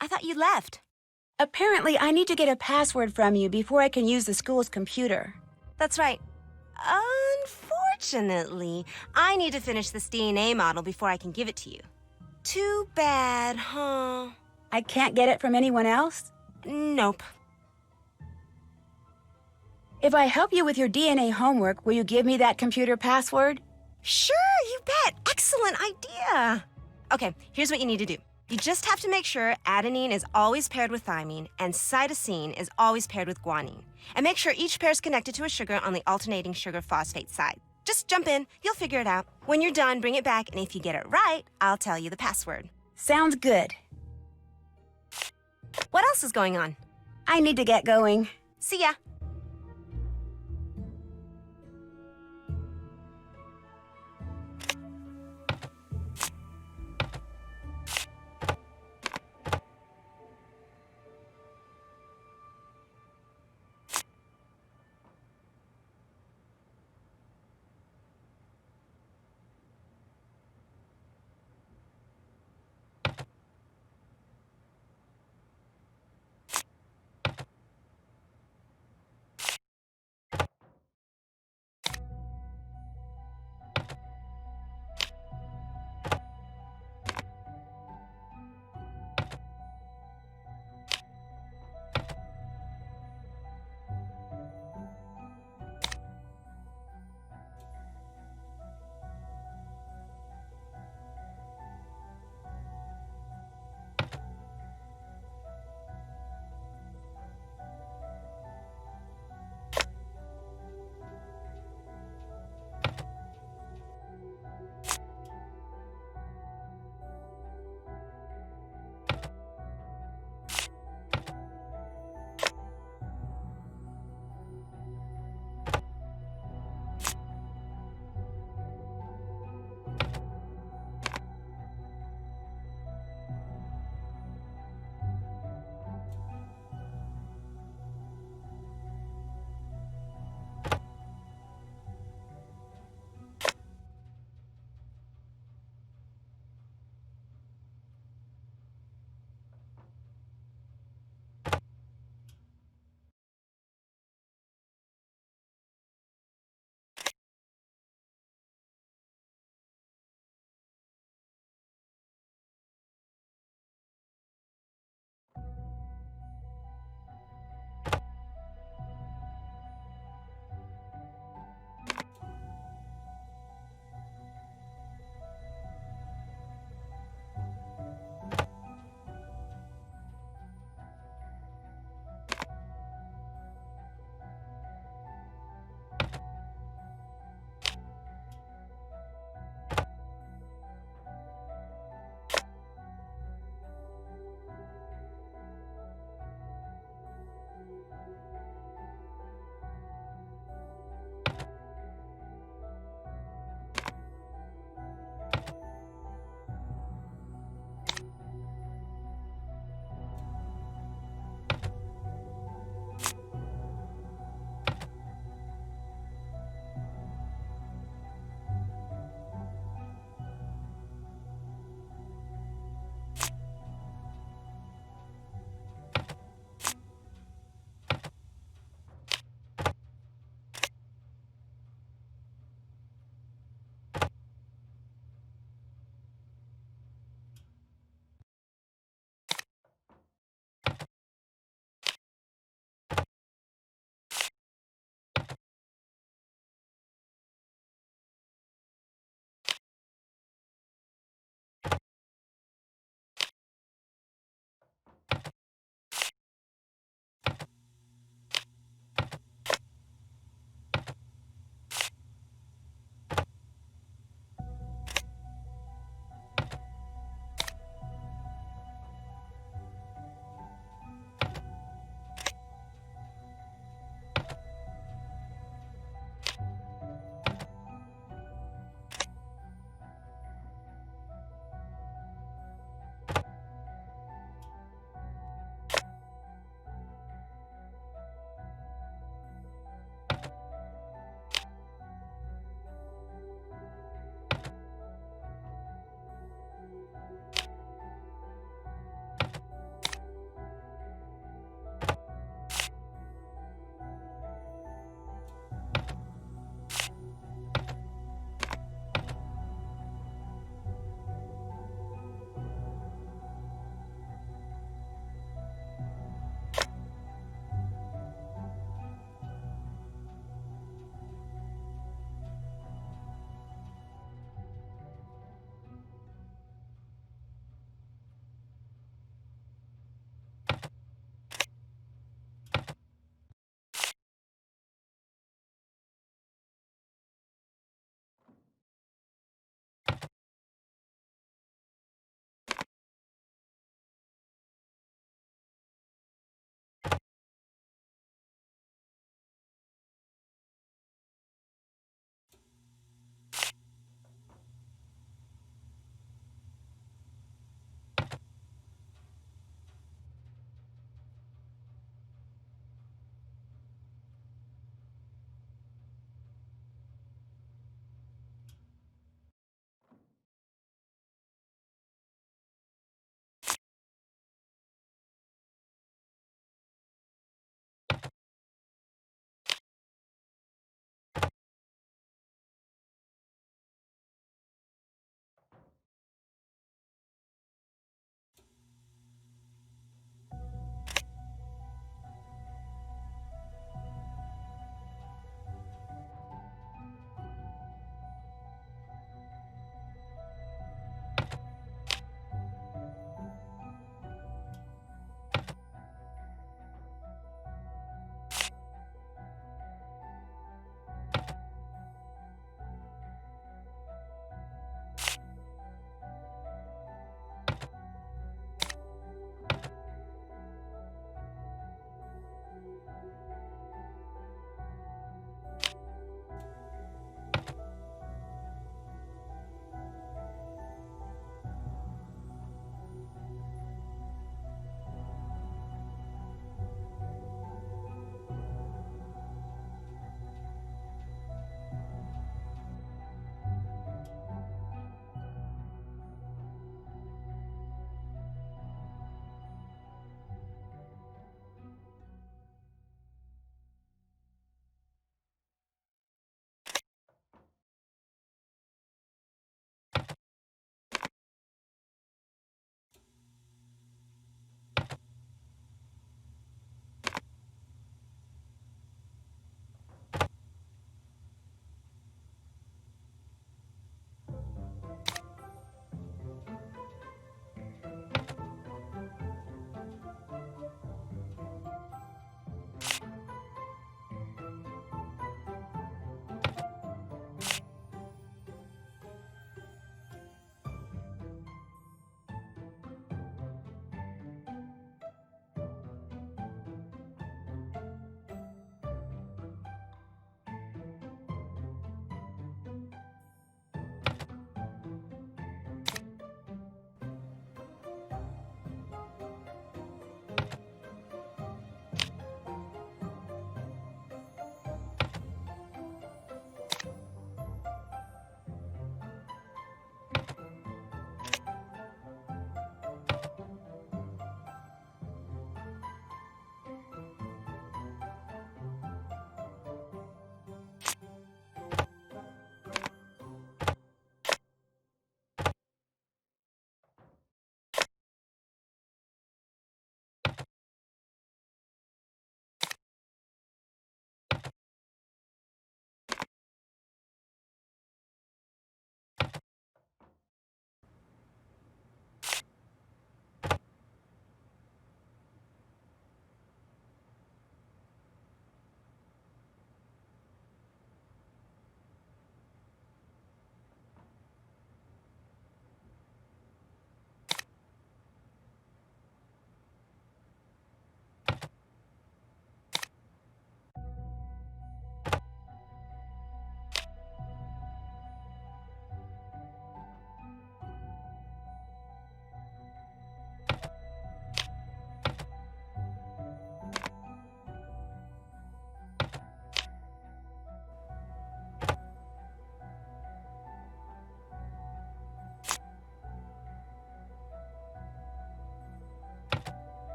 I thought you left. Apparently, I need to get a password from you before I can use the school's computer. That's right. Unfortunately, I need to finish this DNA model before I can give it to you. Too bad, huh? I can't get it from anyone else? Nope. If I help you with your DNA homework, will you give me that computer password? Sure, you bet. Excellent idea. Okay, here's what you need to do. You just have to make sure adenine is always paired with thymine and cytosine is always paired with guanine. And make sure each pair is connected to a sugar on the alternating sugar phosphate side. Just jump in, you'll figure it out. When you're done, bring it back, and if you get it right, I'll tell you the password. Sounds good. What else is going on? I need to get going. See ya.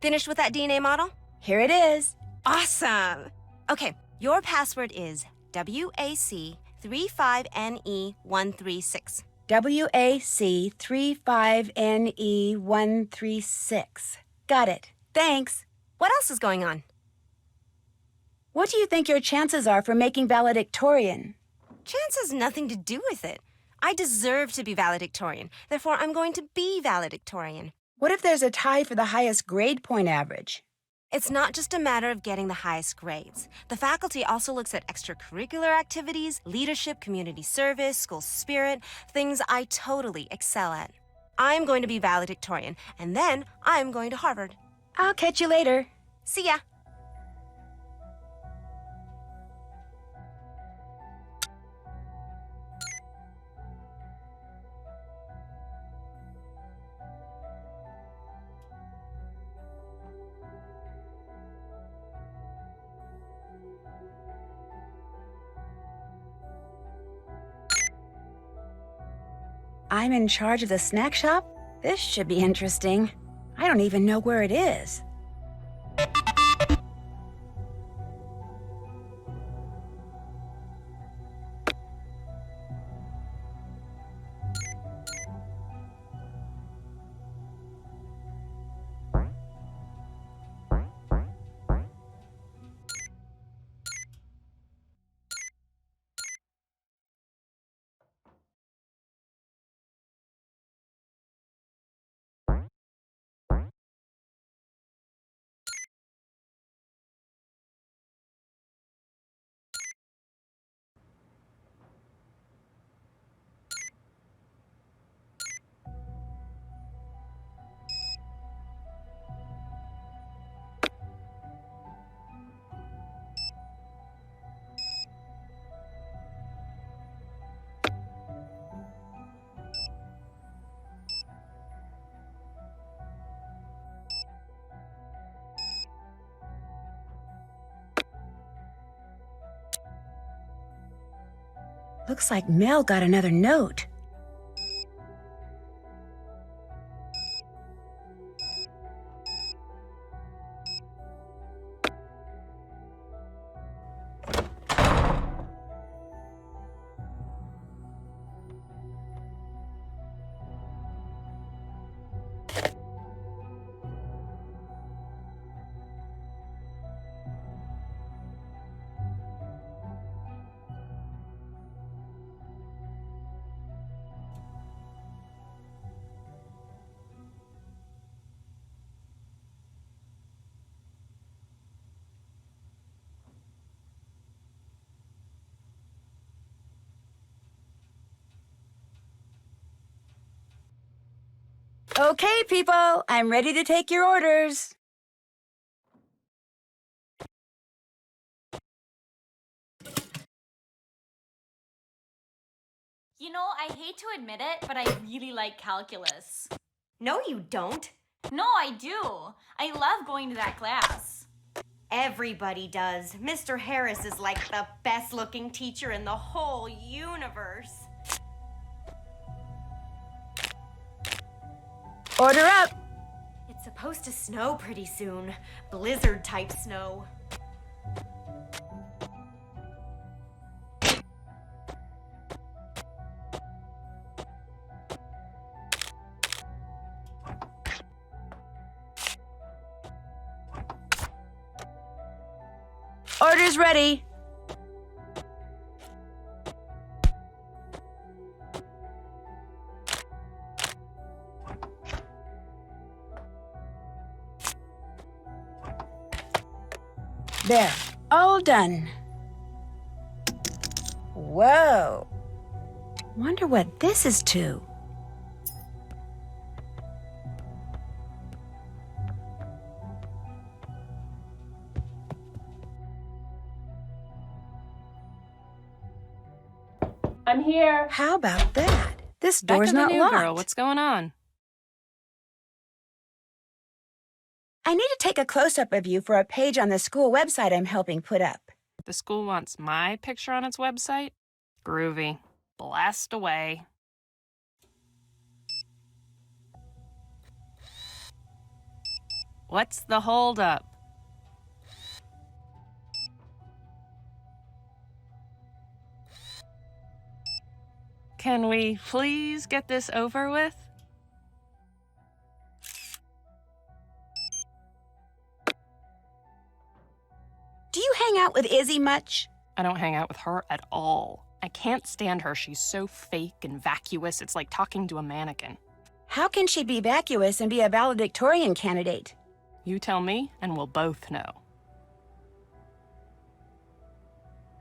Finished with that DNA model? Here it is. Awesome! Okay, your password is WAC35NE136. WAC35NE136. Got it. Thanks. What else is going on? What do you think your chances are for making valedictorian? Chance has nothing to do with it. I deserve to be valedictorian. Therefore, I'm going to be valedictorian. What if there's a tie for the highest grade point average? It's not just a matter of getting the highest grades. The faculty also looks at extracurricular activities, leadership, community service, school spirit, things I totally excel at. I'm going to be valedictorian, and then I'm going to Harvard. I'll catch you later. See ya. I'm in charge of the snack shop? This should be interesting. I don't even know where it is. Looks like Mel got another note. Okay, people, I'm ready to take your orders. You know, I hate to admit it, but I really like calculus. No, you don't. No, I do. I love going to that class. Everybody does. Mr. Harris is like the best-looking teacher in the whole universe. Order up. It's supposed to snow pretty soon. Blizzard-type snow. Order's ready. There, all done. Whoa. Wonder what this is to. I'm here. How about that? This Back door's to the not new locked. girl. What's going on? I need to take a close-up of you for a page on the school website I'm helping put up. The school wants my picture on its website? Groovy. Blast away. What's the holdup? Can we please get this over with? Do you hang out with Izzy much? I don't hang out with her at all. I can't stand her. She's so fake and vacuous. It's like talking to a mannequin. How can she be vacuous and be a valedictorian candidate? You tell me, and we'll both know.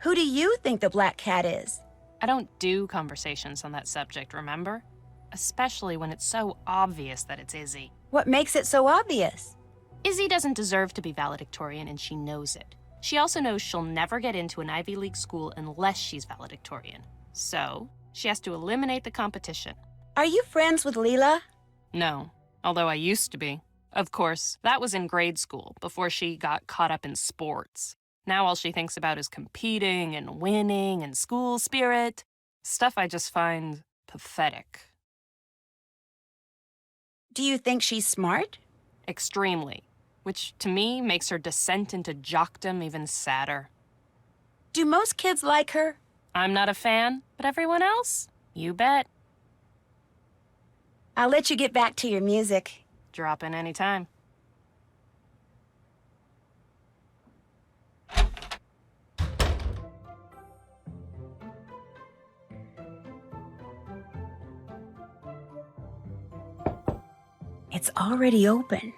Who do you think the black cat is? I don't do conversations on that subject, remember? Especially when it's so obvious that it's Izzy. What makes it so obvious? Izzy doesn't deserve to be valedictorian, and she knows it. She also knows she'll never get into an Ivy League school unless she's valedictorian. So, she has to eliminate the competition. Are you friends with Leela? No, although I used to be. Of course, that was in grade school, before she got caught up in sports. Now all she thinks about is competing and winning and school spirit. Stuff I just find pathetic. Do you think she's smart? Extremely. Which, to me, makes her descent into jockdom even sadder. Do most kids like her? I'm not a fan, but everyone else? You bet. I'll let you get back to your music. Drop in any time. It's already open.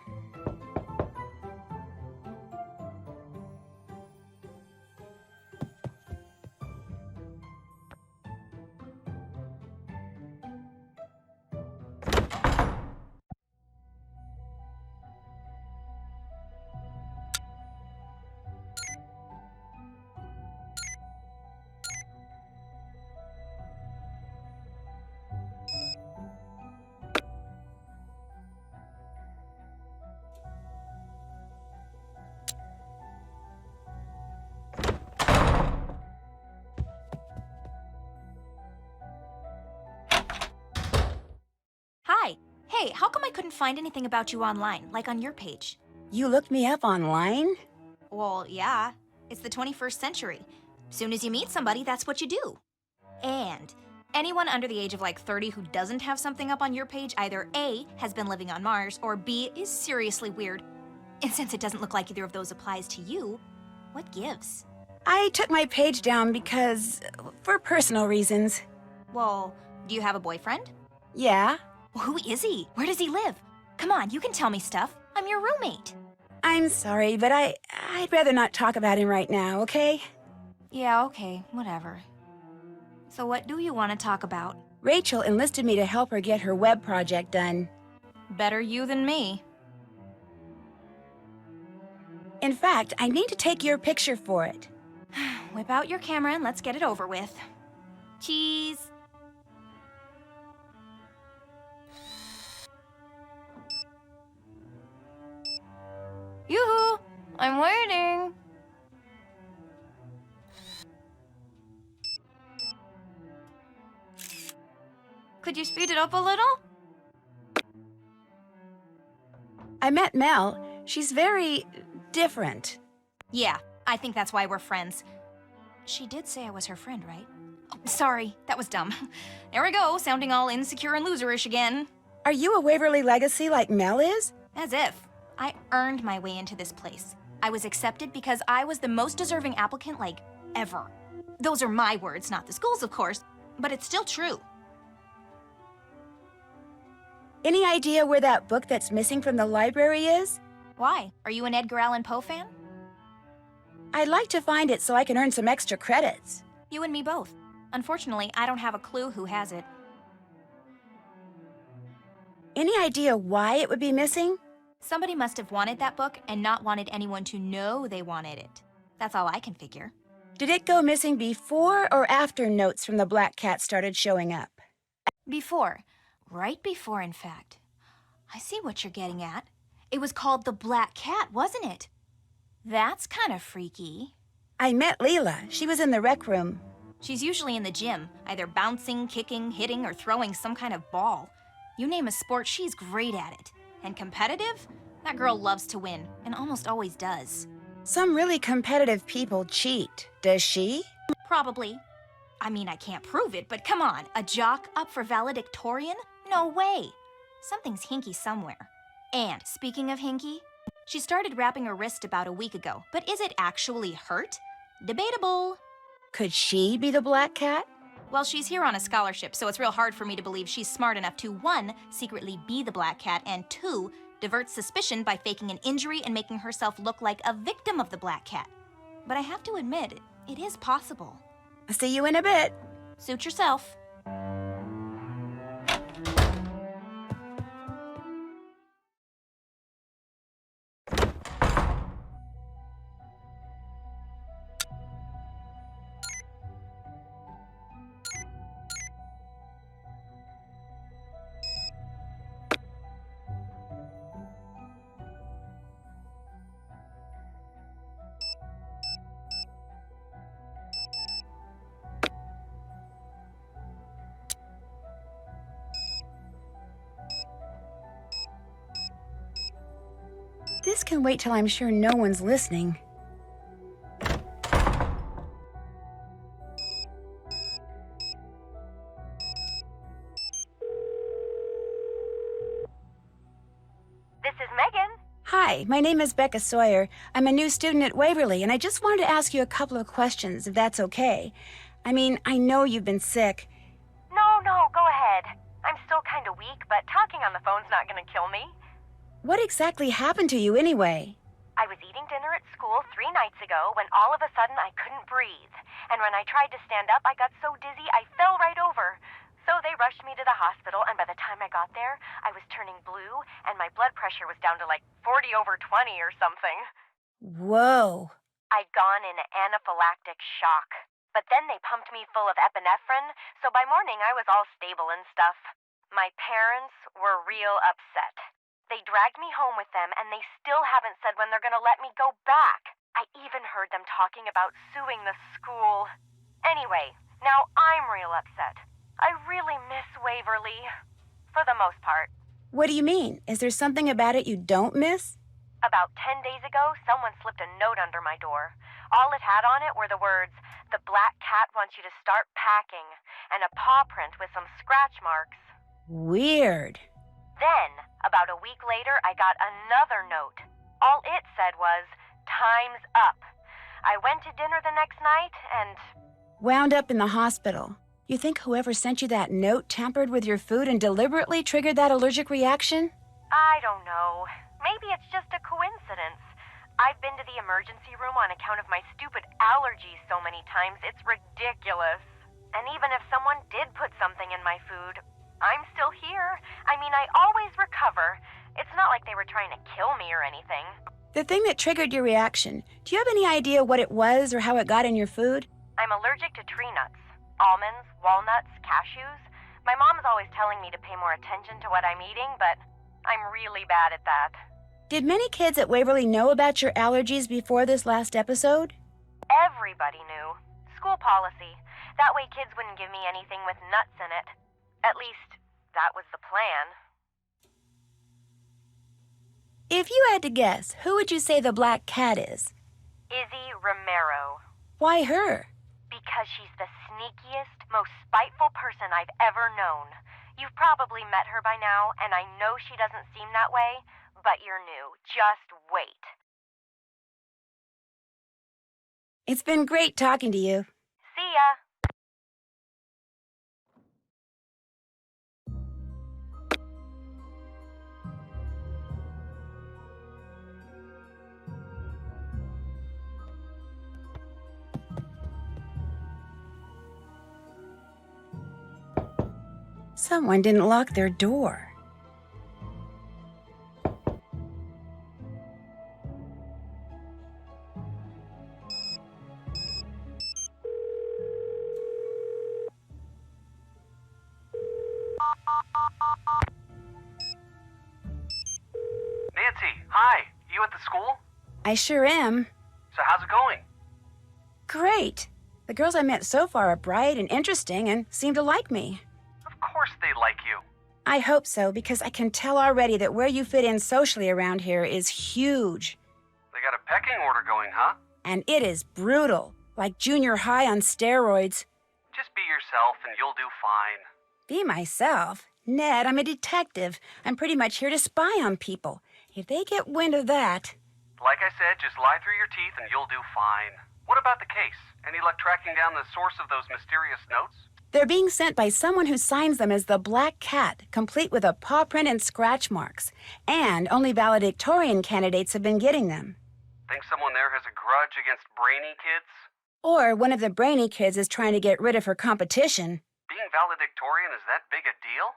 Hi. Hey, how come I couldn't find anything about you online, like on your page? You looked me up online? Well, yeah. It's the 21st century. Soon as you meet somebody, that's what you do. And anyone under the age of like 30 who doesn't have something up on your page either A, has been living on Mars, or B, is seriously weird. And since it doesn't look like either of those applies to you, what gives? I took my page down because... for personal reasons. Well, do you have a boyfriend? Yeah. Well, who is he? Where does he live? Come on, you can tell me stuff. I'm your roommate. I'm sorry, but I'd rather not talk about him right now, okay? Yeah, okay, whatever. So what do you want to talk about? Rachel enlisted me to help her get her web project done. Better you than me. In fact, I need to take your picture for it. Whip out your camera and let's get it over with. Cheese. Yoo-hoo! I'm waiting. Could you speed it up a little? I met Mel. She's very... different. Yeah, I think that's why we're friends. She did say I was her friend, right? Oh, sorry, that was dumb. There we go, sounding all insecure and loserish again. Are you a Waverly legacy like Mel is? As if. I earned my way into this place. I was accepted because I was the most deserving applicant, like, ever. Those are my words, not the school's, of course, but it's still true. Any idea where that book that's missing from the library is? Why? Are you an Edgar Allan Poe fan? I'd like to find it so I can earn some extra credits. You and me both. Unfortunately, I don't have a clue who has it. Any idea why it would be missing? Somebody must have wanted that book and not wanted anyone to know they wanted it. That's all I can figure. Did it go missing before or after notes from the Black Cat started showing up? Before. Right before, in fact. I see what you're getting at. It was called the Black Cat, wasn't it? That's kind of freaky. I met Leela. She was in the rec room. She's usually in the gym, either bouncing, kicking, hitting, or throwing some kind of ball. You name a sport, she's great at it. And competitive? That girl loves to win, and almost always does. Some really competitive people cheat. Does she? Probably. I mean, I can't prove it, but come on, a jock up for valedictorian? No way. Something's hinky somewhere. And speaking of hinky, she started wrapping her wrist about a week ago, but is it actually hurt? Debatable. Could she be the black cat? Well, she's here on a scholarship, so it's real hard for me to believe she's smart enough to, 1, secretly be the black cat, and 2, divert suspicion by faking an injury and making herself look like a victim of the black cat. But I have to admit, it is possible. I'll see you in a bit. Suit yourself. This can wait till I'm sure no one's listening. This is Megan. Hi, my name is Becca Sawyer. I'm a new student at Waverly, and I just wanted to ask you a couple of questions, if that's okay. I mean, I know you've been sick. No, go ahead. I'm still kind of weak, but talking on the phone's not gonna kill me. What exactly happened to you anyway? I was eating dinner at school 3 nights ago when all of a sudden I couldn't breathe. And when I tried to stand up, I got so dizzy I fell right over. So they rushed me to the hospital, and by the time I got there, I was turning blue, and my blood pressure was down to like 40/20 or something. Whoa. I'd gone into anaphylactic shock. But then they pumped me full of epinephrine, so by morning I was all stable and stuff. My parents were real upset. They dragged me home with them, and they still haven't said when they're gonna let me go back. I even heard them talking about suing the school. Anyway, now I'm real upset. I really miss Waverly. For the most part. What do you mean? Is there something about it you don't miss? About 10 days ago, someone slipped a note under my door. All it had on it were the words, "The black cat wants you to start packing," and a paw print with some scratch marks. Weird. Then, about a week later, I got another note. All it said was, "Time's up." I went to dinner the next night and... Wound up in the hospital. You think whoever sent you that note tampered with your food and deliberately triggered that allergic reaction? I don't know. Maybe it's just a coincidence. I've been to the emergency room on account of my stupid allergies so many times, it's ridiculous. And even if someone did put something in my food, I'm still here. I mean, I always recover. It's not like they were trying to kill me or anything. The thing that triggered your reaction, do you have any idea what it was or how it got in your food? I'm allergic to tree nuts. Almonds, walnuts, cashews. My mom's always telling me to pay more attention to what I'm eating, but I'm really bad at that. Did many kids at Waverly know about your allergies before this last episode? Everybody knew. School policy. That way kids wouldn't give me anything with nuts in it. At least, that was the plan. If you had to guess, who would you say the black cat is? Izzy Romero. Why her? Because she's the sneakiest, most spiteful person I've ever known. You've probably met her by now, and I know she doesn't seem that way, but you're new. Just wait. It's been great talking to you. See ya. Someone didn't lock their door. Nancy, hi. You at the school? I sure am. So how's it going? Great. The girls I met so far are bright and interesting and seem to like me. Of course they like you. I hope so, because I can tell already that where you fit in socially around here is huge. They got a pecking order going, huh? And it is brutal, like junior high on steroids. Just be yourself and you'll do fine. Be myself? Ned, I'm a detective. I'm pretty much here to spy on people. If they get wind of that... Like I said, just lie through your teeth and you'll do fine. What about the case? Any luck tracking down the source of those mysterious notes? They're being sent by someone who signs them as the Black Cat, complete with a paw print and scratch marks. And only valedictorian candidates have been getting them. Think someone there has a grudge against brainy kids? Or one of the brainy kids is trying to get rid of her competition. Being valedictorian is that big a deal?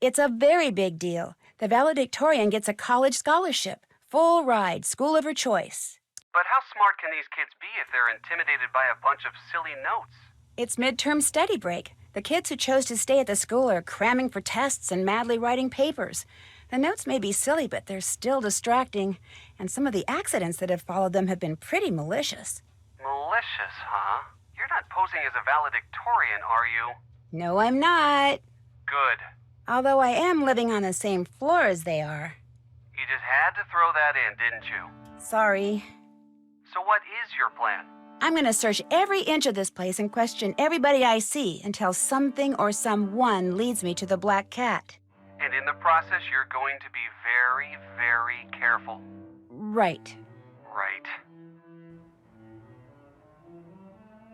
It's a very big deal. The valedictorian gets a college scholarship, full ride, school of her choice. But how smart can these kids be if they're intimidated by a bunch of silly notes? It's midterm study break. The kids who chose to stay at the school are cramming for tests and madly writing papers. The notes may be silly, but they're still distracting. And some of the accidents that have followed them have been pretty malicious. Malicious, huh? You're not posing as a valedictorian, are you? No, I'm not. Good. Although I am living on the same floor as they are. You just had to throw that in, didn't you? Sorry. So what is your plan? I'm going to search every inch of this place and question everybody I see until something or someone leads me to the Black Cat. And in the process, you're going to be very, very careful. Right. Right.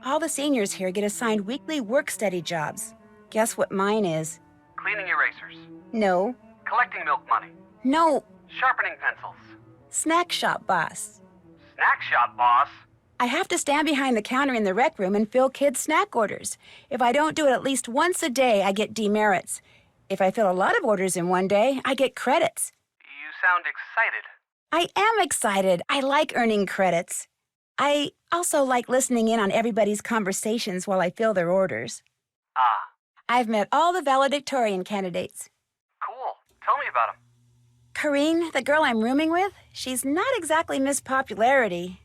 All the seniors here get assigned weekly work-study jobs. Guess what mine is? Cleaning erasers. No. Collecting milk money. No. Sharpening pencils. Snack shop boss. Snack shop boss. I have to stand behind the counter in the rec room and fill kids' snack orders. If I don't do it at least once a day, I get demerits. If I fill a lot of orders in one day, I get credits. You sound excited. I am excited. I like earning credits. I also like listening in on everybody's conversations while I fill their orders. Ah, I've met all the valedictorian candidates. cool. Tell me about them. Corrine, the girl I'm rooming with, she's not exactly Miss Popularity.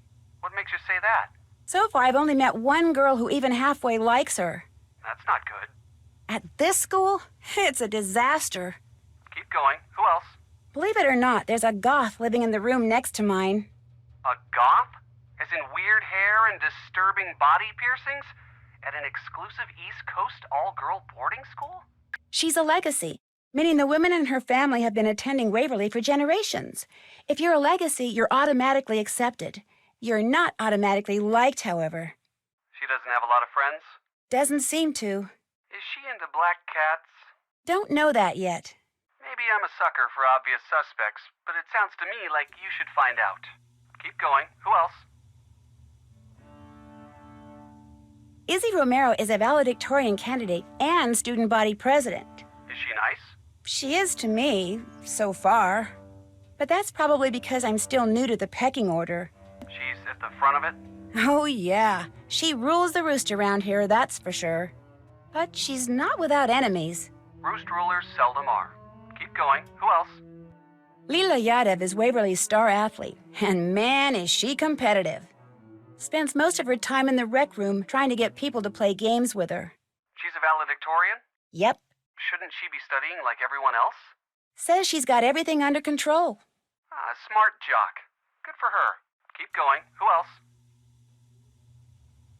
What makes you say that? So far, I've only met one girl who even halfway likes her. That's not good. At this school, it's a disaster. Keep going. Who else? Believe it or not, there's a goth living in the room next to mine. A goth? As in weird hair and disturbing body piercings? At an exclusive East Coast all-girl boarding school? She's a legacy, meaning the women in her family have been attending Waverly for generations. If you're a legacy, you're automatically accepted. You're not automatically liked, however. She doesn't have a lot of friends? Doesn't seem to. Is she into black cats? Don't know that yet. Maybe I'm a sucker for obvious suspects, but it sounds to me like you should find out. Keep going. Who else? Izzy Romero is a valedictorian candidate and student body president. Is she nice? She is to me, so far. But that's probably because I'm still new to the pecking order. She's at the front of it? Oh, yeah. She rules the roost around here, that's for sure. But she's not without enemies. Roost rulers seldom are. Keep going. Who else? Leela Yadav is Waverly's star athlete, and man, is she competitive. Spends most of her time in the rec room trying to get people to play games with her. She's a valedictorian? Yep. Shouldn't she be studying like everyone else? Says she's got everything under control. Ah, smart jock. Good for her. Keep going. Who else?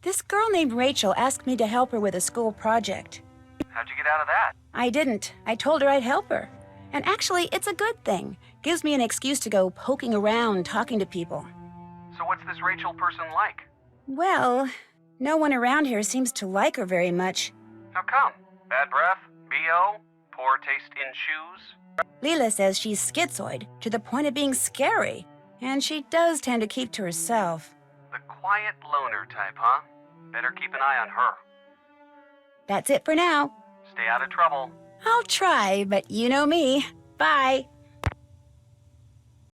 This girl named Rachel asked me to help her with a school project. How'd you get out of that? I didn't. I told her I'd help her. And actually, it's a good thing. Gives me an excuse to go poking around, talking to people. So what's this Rachel person like? Well, no one around here seems to like her very much. How come? Bad breath? B.O.? Poor taste in shoes? Leela says she's schizoid, to the point of being scary. And she does tend to keep to herself. The quiet loner type, huh? Better keep an eye on her. That's it for now. Stay out of trouble. I'll try, but you know me. Bye.